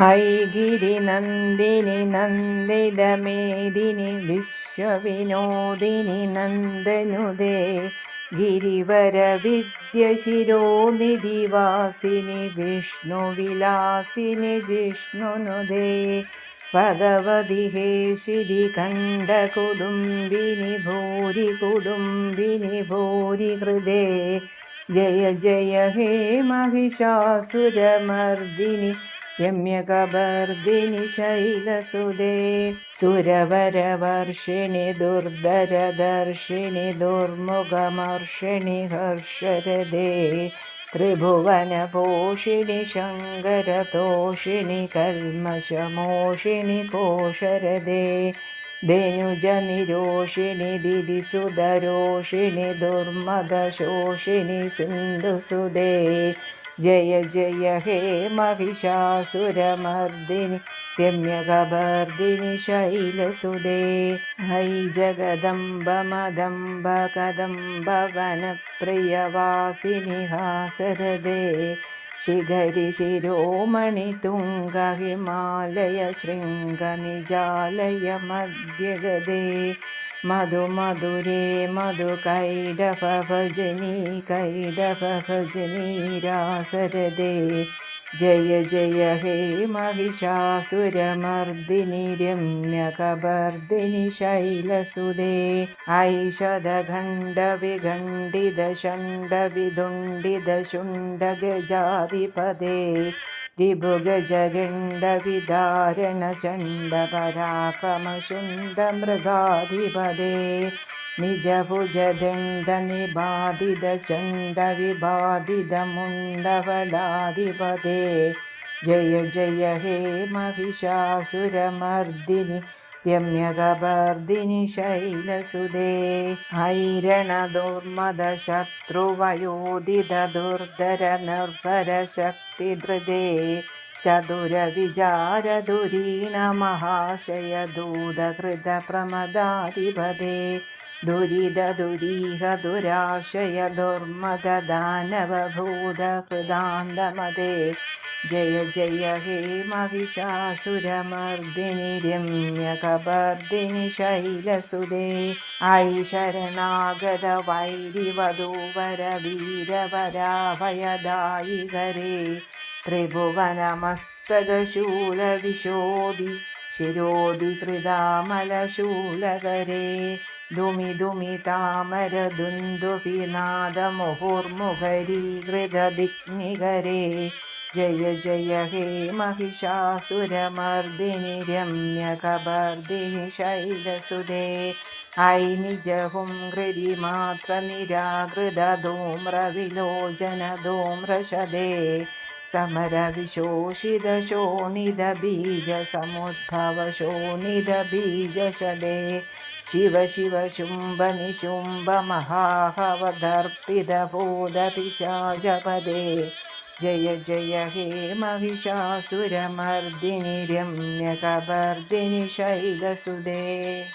ऐगिरिनन्दिनि नन्दितमेदिनि विश्वविनोदिनि नन्दनुदे गिरिवरविद्यशिरोनिधिवासिनि विष्णुविलासिनि जिष्णुनुदे भगवति हेशिरि कण्ठकुडुम्बिनि भूरि कुडुम्बिनि भूरि कृते जय जय हे महिषासुरमर्दिनि रम्यकपर्दिनि शैलसुदे सुरवरवर्षिणि दुर्धरदर्शिनि दुर्मुखमर्षिणि हर्षरदे त्रिभुवनपोषिणि शङ्करतोषिणि कल्मषमोषिणि कोशरदे धेनुजनिरोषिणि दिदिसुधरोषिणि दुर्मदशोषिणि सिन्धुसुदे जय जय हे महिषासुरमर्दिनि रम्यकपर्दिनि शैलसुदे है जगदम्ब मदम्ब कदम्ब वनप्रियवासिनि हासरदे शिखरि शिरोमणि तुङ्ग हिमालय शृङ्गनिजालय मध्यगदे मधुमधुरे मधुकैडभजनी कैडभजनी रासरदे जय जय हे महिषासुरमर्दिनि रम्यकपर्दिनि शैलसुदे ऐषधखण्डविगण्डितषण्डविदुण्डितशुण्डगजाधिपदे रिभुगजगण्डविदारणचण्डपराक्रमशुण्डमृगाधिपदे निजभुजदण्डनिबाधितचण्डविबाधितमुण्डबलाधिपदे जय जय हे महिषासुरमर्दिनि रम्यकपर्दिनि शैलसुदे ऐरणदुर्मदशत्रुवयोधितदुर्धरनिर्भरशक्तिधृदे चतुरविचारधुरीणमहाशय दूतकृतप्रमदाधिपदे दुरिदुरीह दुराशय दुर्मददानवभूतकृदान्तमदे जय जय हे महिषासुरमर्दिनि रम्यकपर्दिनि शैलसुदे ऐशरणागतवैरिवधूवरवीरवराभयदायिकरे त्रिभुवनमस्तकशूलविशोधि शिरोधिकृतामलशूलकरे दुमि दुमि तामरदुन्दुभिनादमुहुर्मुखरीकृतदिग्निकरे जय जय हे महिषासुरमर्दिनि रम्यकपर्दिनि शैलसुदे निजहुं हृदिमात्रनिराकृतधूम्रविलोचनधूम्रशदे समरविशोषितशोणितबीजसमुद्भवशोणितबीजशदे शिव शिव शुम्भ निशुम्भ महाहवदर्पितभूतपिशाचपदे जय जय हे महिषासुरमर्दिनि रम्यकपर्दिनि शैलसुदे।